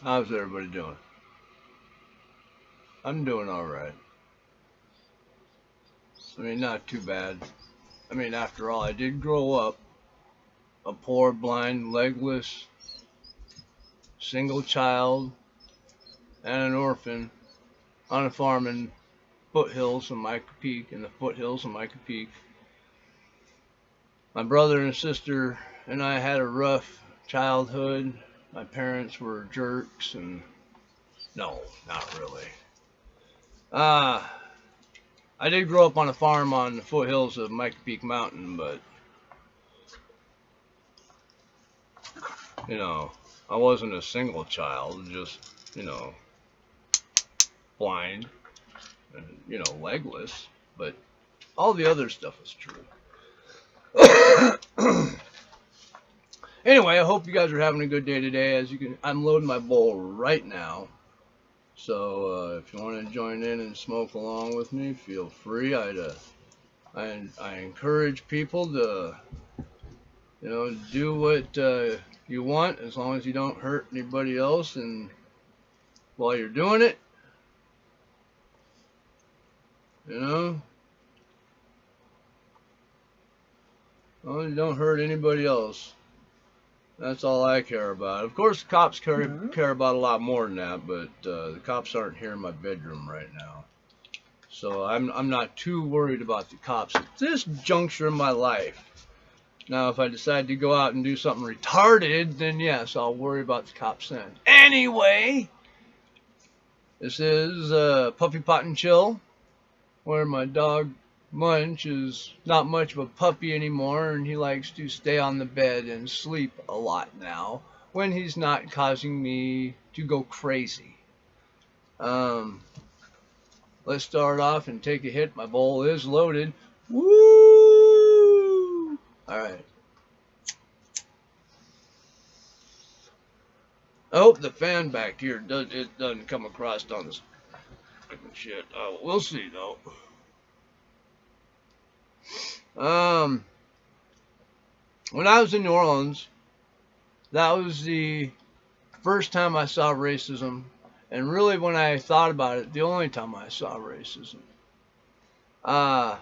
How's everybody doing? I'm doing all right. I mean, not too bad. I mean, after all, I did grow up a poor, blind, legless, single child and an orphan on a farm in foothills of Mica Peak, in the foothills of Mica Peak. My brother and sister and I had a rough childhood. My parents were jerks, and no, not really. Uh, I did grow up on a farm on the foothills of Mica Peak Mountain, but you know, I wasn't a single child, just, you know, blind and, legless. But all the other stuff is true. Anyway, I hope you guys are having a good day today. As you can, I'm loading my bowl right now. So if you want to join in and smoke along with me, feel free. I encourage people to, do what you want as long as you don't hurt anybody else. And while you're doing it, you know, as long as you don't hurt anybody else. That's all I care about. Of course, the cops care about a lot more than that, but the cops aren't here in my bedroom right now. So I'm not too worried about the cops at this juncture in my life. Now, if I decide to go out and do something retarded, then yes, I'll worry about the cops then. Anyway, this is Puppy Pot and Chill, where my dog Munch is not much of a puppy anymore, and he likes to stay on the bed and sleep a lot now when he's not causing me to go crazy. Let's start off and take a hit. My bowl is loaded. Woo! All right. I hope the fan back here doesn't come across on this shit. We'll see though. When I was in New Orleans, that was the first time I saw racism, and really when I thought about it, the only time I saw racism. Uh,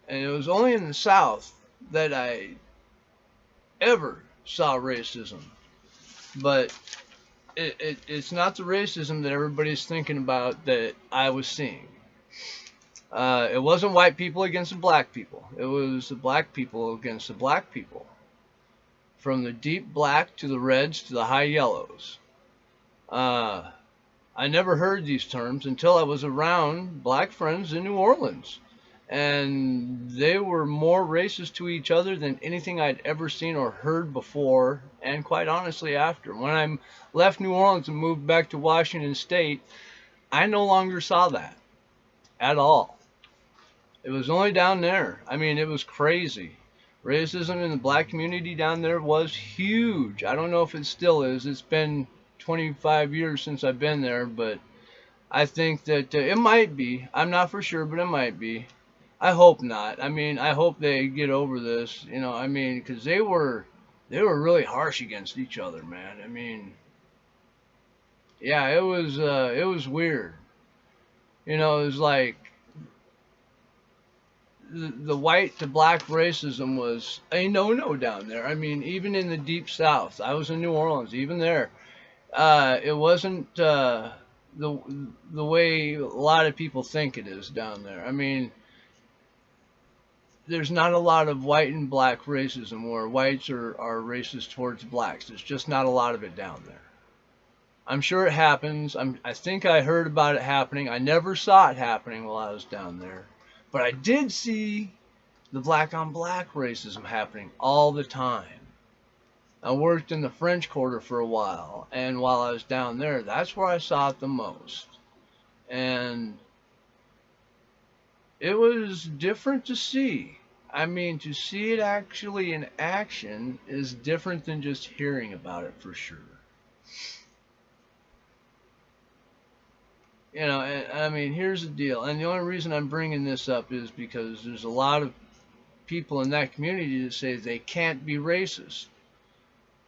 and it was only in the South that I ever saw racism. But it's not the racism that everybody's thinking about that I was seeing. It wasn't white people against the black people. It was the black people against the black people. From the deep black to the reds to the high yellows. I never heard these terms until I was around black friends in New Orleans. And they were more racist to each other than anything I'd ever seen or heard before, and quite honestly after. When I left New Orleans and moved back to Washington State, I no longer saw that at all. It was only down there. I mean, it was crazy. Racism in the black community down there was huge. I don't know if it still is. It's been 25 years since I've been there, but I think that it might be. I'm not for sure, but it might be. I hope not. I mean, I hope they get over this. I mean, because they were really harsh against each other, man. I mean, yeah, it was weird. It was like the white to black racism was a no-no down there. I mean, even in the deep South, I was in New Orleans, even there, it wasn't the way a lot of people think it is down there. I mean, there's not a lot of white and black racism where whites are racist towards blacks. There's just not a lot of it down there. I'm sure it happens. I think I heard about it happening. I never saw it happening while I was down there. But I did see the black on black racism happening all the time. I worked in the French Quarter for a while, and while I was down there, that's where I saw it the most. And it was different to see. I mean, to see it actually in action is different than just hearing about it for sure. I mean, here's the deal. And the only reason I'm bringing this up is because there's a lot of people in that community that say they can't be racist.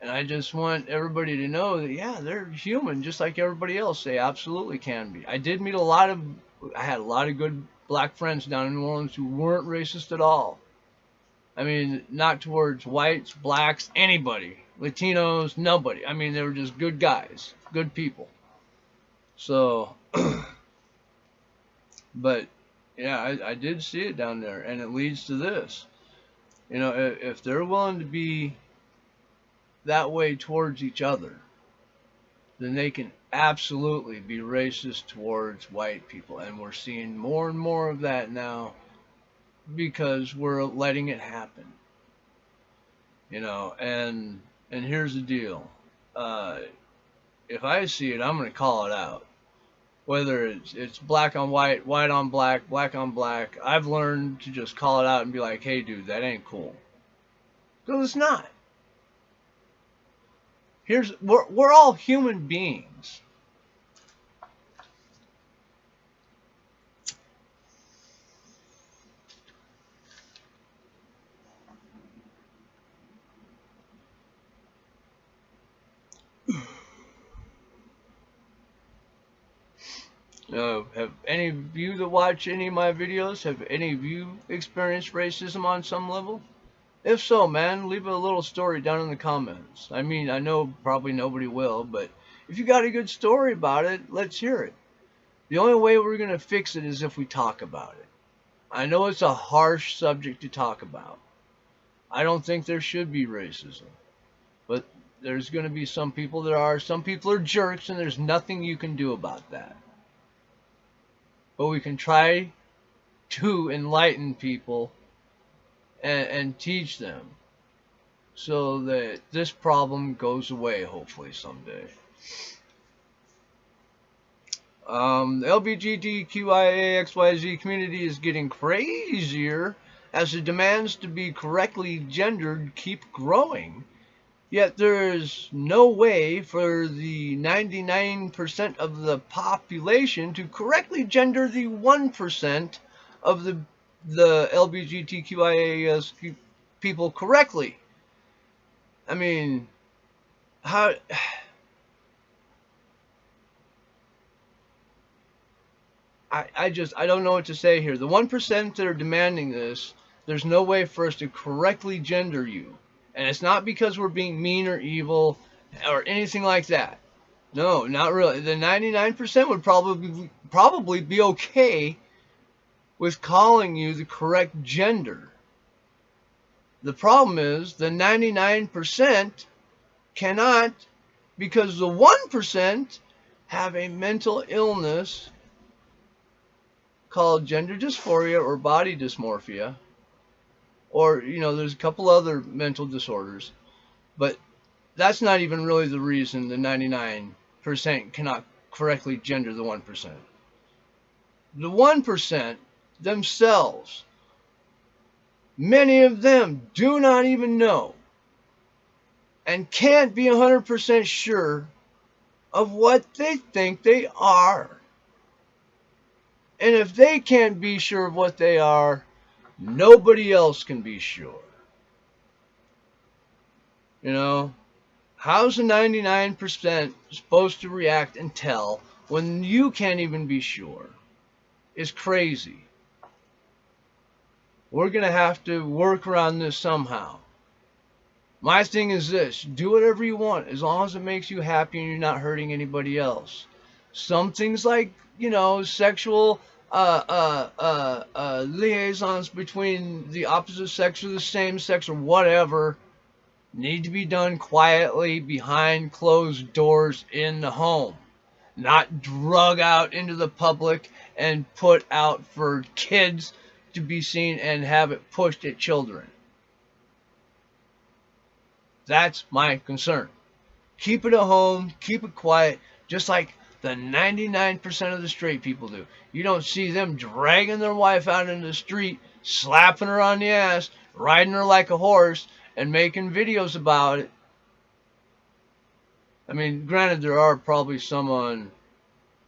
And I just want everybody to know that, yeah, they're human just like everybody else. They absolutely can be. I had a lot of good black friends down in New Orleans who weren't racist at all. I mean, not towards whites, blacks, anybody, Latinos, nobody. I mean, they were just good guys, good people. So, but yeah, I did see it down there, and it leads to this. You know, if they're willing to be that way towards each other, then they can absolutely be racist towards white people. And we're seeing more and more of that now because we're letting it happen. You know, and here's the deal. Uh, if I see it, I'm gonna call it out. Whether it's black on white, white on black, black on black, I've learned to just call it out and be like, hey, dude, that ain't cool. Because it's not. We're all human beings. Have any of you that watch any of my videos, have any of you experienced racism on some level? If so, man, leave a little story down in the comments. I mean, I know probably nobody will, but if you got a good story about it, let's hear it. The only way we're going to fix it is if we talk about it. I know it's a harsh subject to talk about. I don't think there should be racism, but there's going to be some people that are. Some people are jerks, and there's nothing you can do about that. But we can try to enlighten people and teach them so that this problem goes away, hopefully, someday. The LGBTQIAXYZ community is getting crazier as the demands to be correctly gendered keep growing. Yet there is no way for the 99% of the population to correctly gender the 1% of the LGBTQIA people correctly. I mean, how I don't know what to say here. The 1% that are demanding this, there's no way for us to correctly gender you. And it's not because we're being mean or evil or anything like that. No, not really. The 99% would probably be okay with calling you the correct gender. The problem is the 99% cannot, because the 1% have a mental illness called gender dysphoria or body dysmorphia, or there's a couple other mental disorders, but that's not even really the reason the 99% cannot correctly gender the 1%. The 1% themselves, many of them do not even know and can't be 100% sure of what they think they are. And if they can't be sure of what they are, nobody else can be sure. How's the 99% supposed to react and tell when you can't even be sure? It's crazy. We're going to have to work around this somehow. My thing is this: do whatever you want as long as it makes you happy and you're not hurting anybody else. Some things like, sexual liaisons between the opposite sex or the same sex or whatever need to be done quietly behind closed doors in the home, not drug out into the public and put out for kids to be seen and have it pushed at children. That's my concern. Keep it at home, keep it quiet, just like the 99% of the straight people do. You don't see them dragging their wife out into the street, slapping her on the ass, riding her like a horse, and making videos about it. I mean, granted, there are probably some on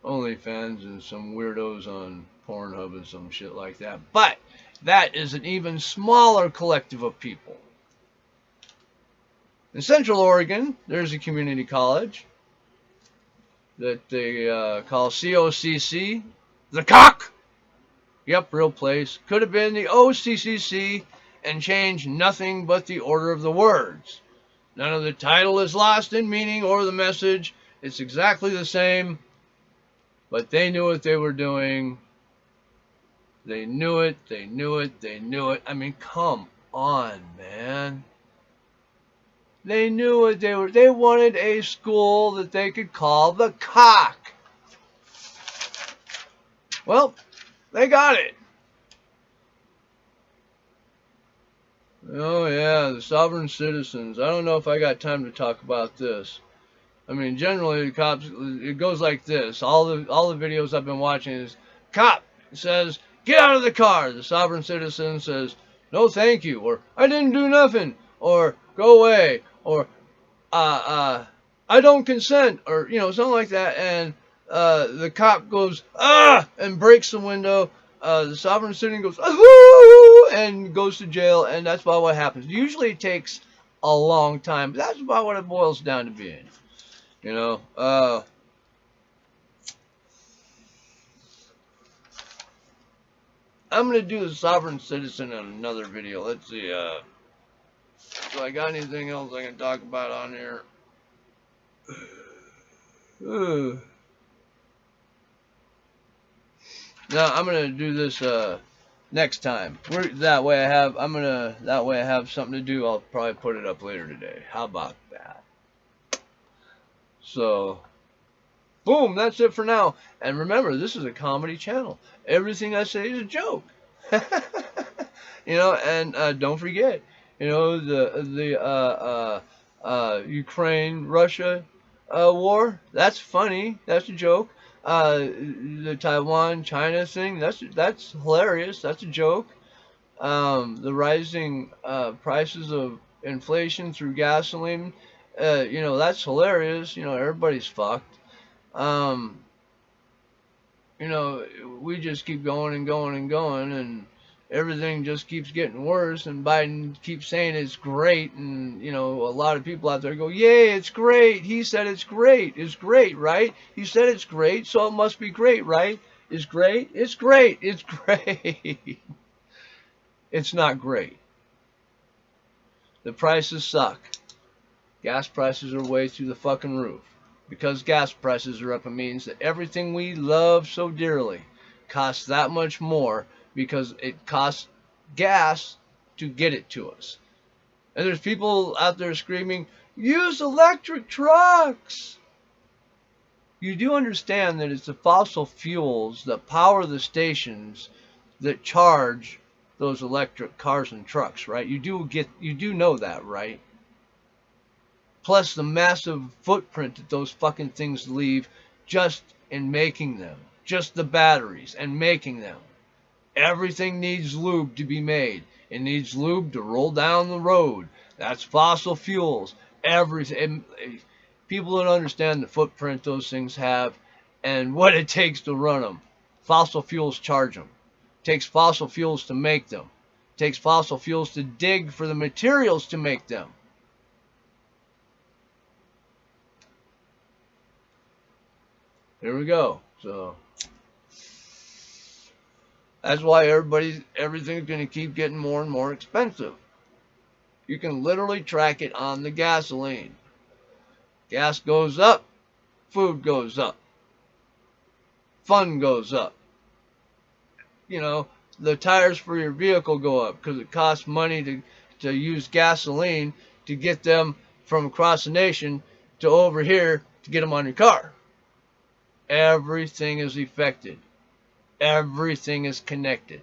OnlyFans and some weirdos on Pornhub and some shit like that, but that is an even smaller collective of people. In Central Oregon, there's a community college that they call COCC, the Cock. Yep, real place. Could have been the OCCC and changed nothing but the order of the words. None of the title is lost in meaning or the message. It's exactly the same, but they knew what they were doing. They knew it, they knew it, they knew it. I mean, come on, man. They knew what they were. They wanted a school that they could call the Cock. Well, they got it. Oh yeah, the sovereign citizens. I don't know if I got time to talk about this. I mean, generally the cops. It goes like this. All the videos I've been watching is cop says get out of the car. The sovereign citizen says no, thank you, or I didn't do nothing, or go away, or I don't consent, or something like that. And the cop goes and breaks the window. The sovereign citizen goes ahoo and goes to jail, and that's about what happens. Usually it takes a long time, but that's about what it boils down to being. You know, I'm gonna do the sovereign citizen in another video. Let's see. Do I got anything else I can talk about on here? No, I'm gonna do this next time. That way I have something to do. I'll probably put it up later today. How about that? So, boom, that's it for now. And remember, this is a comedy channel. Everything I say is a joke. And don't forget, the Ukraine Russia war. That's funny. That's a joke. The Taiwan China thing. That's hilarious. That's a joke. The rising prices of inflation through gasoline. That's hilarious. Everybody's fucked. Um, we just keep going and going and going, and everything just keeps getting worse. And Biden keeps saying it's great, and a lot of people out there go, "Yay, it's great! He said it's great. It's great, right? He said it's great, so it must be great, right? It's great. It's great. It's great." It's not great. The prices suck. Gas prices are way through the fucking roof. Because gas prices are up, it means that everything we love so dearly costs that much more because it costs gas to get it to us. And there's people out there screaming, use electric trucks. You do understand that it's the fossil fuels that power the stations that charge those electric cars and trucks, right? You do know that, right? Plus the massive footprint that those fucking things leave just in making them. Just the batteries and making them. Everything needs lube to be made. It needs lube to roll down the road. That's fossil fuels. Everything. People don't understand the footprint those things have and what it takes to run them. Fossil fuels charge them. It takes fossil fuels to make them. It takes fossil fuels to dig for the materials to make them. Here we go. So that's why everything's going to keep getting more and more expensive. You can literally track it on the gasoline. Gas goes up, food goes up, fun goes up. The tires for your vehicle go up because it costs money to use gasoline to get them from across the nation to over here to get them on your car. Everything is affected. Everything is connected.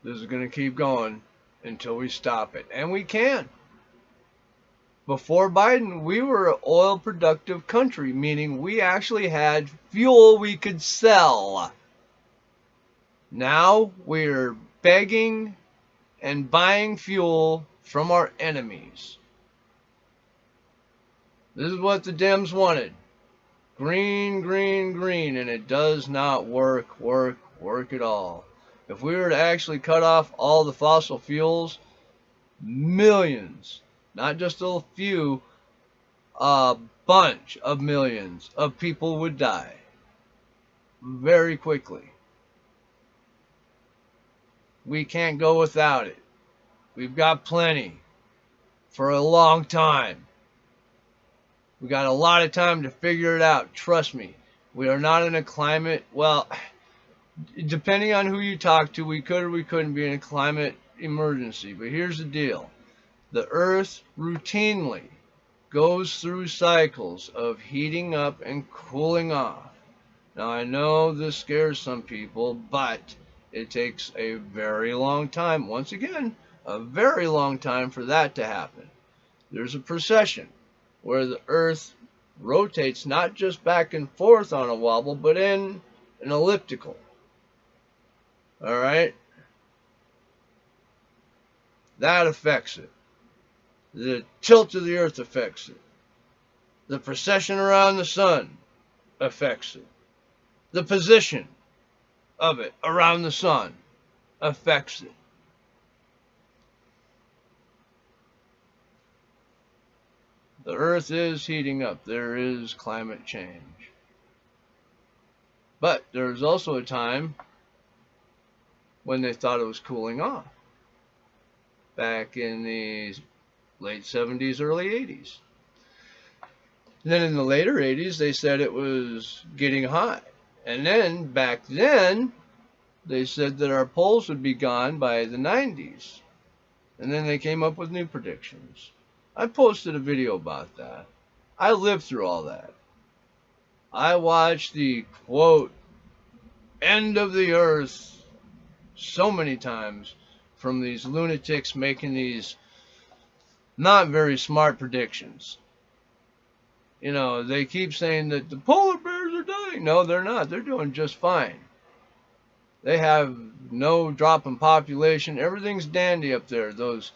This is going to keep going until we stop it. And we can. Before Biden, we were an oil productive country, meaning we actually had fuel we could sell. Now we're begging and buying fuel from our enemies. This is what the Dems wanted. Green, green, green, and it does not work at all. If we were to actually cut off all the fossil fuels, millions, not just a few, a bunch of millions of people would die very quickly. We can't go without it. We've got plenty for a long time. We got a lot of time to figure it out. Trust me. We are not in a climate, well, depending on who you talk to, we could or we couldn't be in a climate emergency. But here's the deal. The Earth routinely goes through cycles of heating up and cooling off. Now, I know this scares some people, but it takes a very long time, once again, a very long time for that to happen. There's a precession where the Earth rotates not just back and forth on a wobble, but in an elliptical. All right? That affects it. The tilt of the Earth affects it. The precession around the sun affects it. The position of it around the sun affects it. The Earth is heating up. There is climate change. But there was also a time when they thought it was cooling off. Back in the late 70s, early 80s. And then in the later 80s, they said it was getting hot. And then, back then, they said that our poles would be gone by the 90s. And then they came up with new predictions. I posted a video about that. I lived through all that. I watched the, quote, end of the earth so many times from these lunatics making these not very smart predictions. You know, they keep saying that the polar bears are dying. No, they're not. They're doing just fine. They have no drop in population. Everything's dandy up there. Those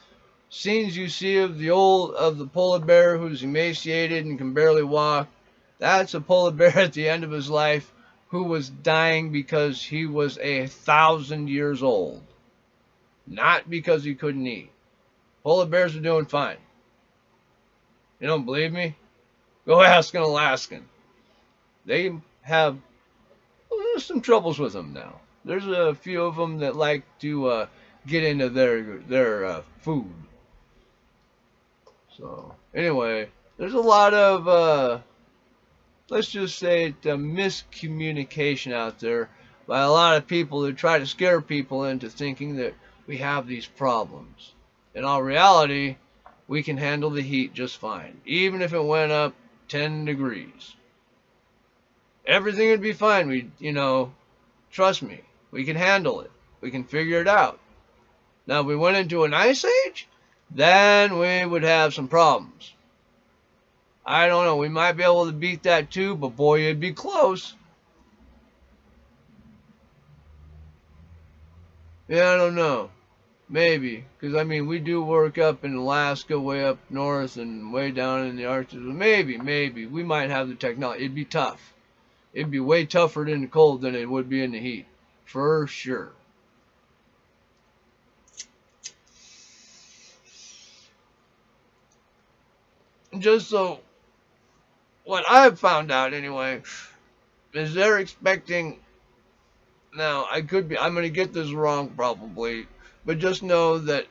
scenes you see of the polar bear who's emaciated and can barely walk, that's a polar bear at the end of his life who was dying because he was 1,000 years old. Not because he couldn't eat. Polar bears are doing fine. You don't believe me? Go ask an Alaskan. They have some troubles with them now. There's a few of them that like to get into their food. So anyway, there's a lot of let's just say miscommunication out there by a lot of people who try to scare people into thinking that we have these problems. In all reality, we can handle the heat just fine, even if it went up 10 degrees. Everything would be fine. Trust me, we can handle it. We can figure it out. Now, if we went into an ice age, then we would have some problems. I don't know. We might be able to beat that too, but boy, it'd be close. Yeah, I don't know. Maybe. Because, we do work up in Alaska, way up north, and way down in the Arctic. Maybe. We might have the technology. It'd be tough. It'd be way tougher in the cold than it would be in the heat. For sure. Just so, what I've found out anyway, is they're expecting, now I'm going to get this wrong probably, but just know that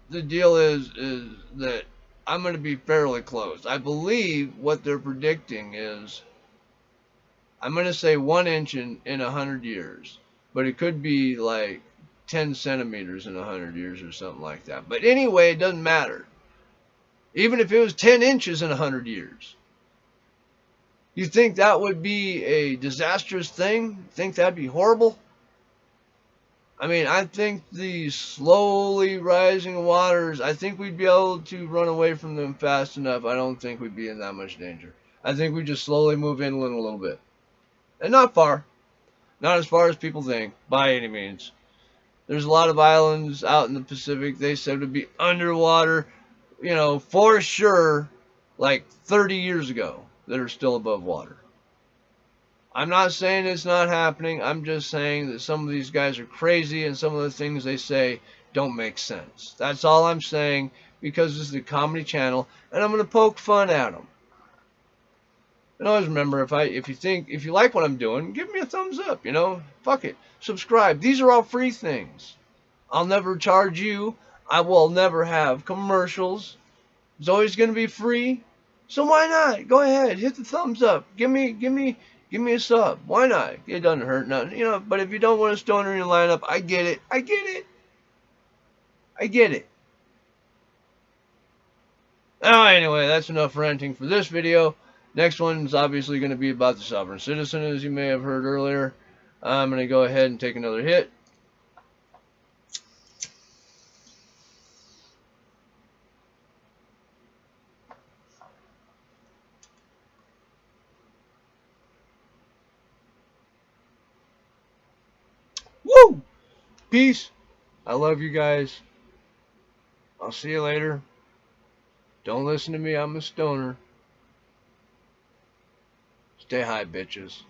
the deal is that I'm going to be fairly close. I believe what they're predicting is, I'm going to say 1 inch in 100 years, but it could be like 10 centimeters in 100 years or something like that. But anyway, it doesn't matter. Even if it was 10 inches in 100 years. You think that would be a disastrous thing? Think that'd be horrible? I think the slowly rising waters, I think we'd be able to run away from them fast enough. I don't think we'd be in that much danger. I think we just slowly move inland a little bit. And not far. Not as far as people think, by any means. There's a lot of islands out in the Pacific they said would be underwater, for sure, like 30 years ago, that are still above water. I'm not saying it's not happening. I'm just saying that some of these guys are crazy and some of the things they say don't make sense. That's all I'm saying because this is a comedy channel and I'm going to poke fun at them. And always remember, if you like what I'm doing, give me a thumbs up. Fuck it, subscribe. These are all free things. I'll never charge you. I will never have commercials. It's always going to be free. So why not? Go ahead, hit the thumbs up. Give me a sub. Why not? It doesn't hurt nothing, But if you don't want a stoner in your lineup, I get it. I get it. I get it. Anyway, that's enough ranting for this video. Next one's obviously going to be about the sovereign citizen, as you may have heard earlier. I'm going to go ahead and take another hit. Woo! Peace. I love you guys. I'll see you later. Don't listen to me. I'm a stoner. Stay high, bitches.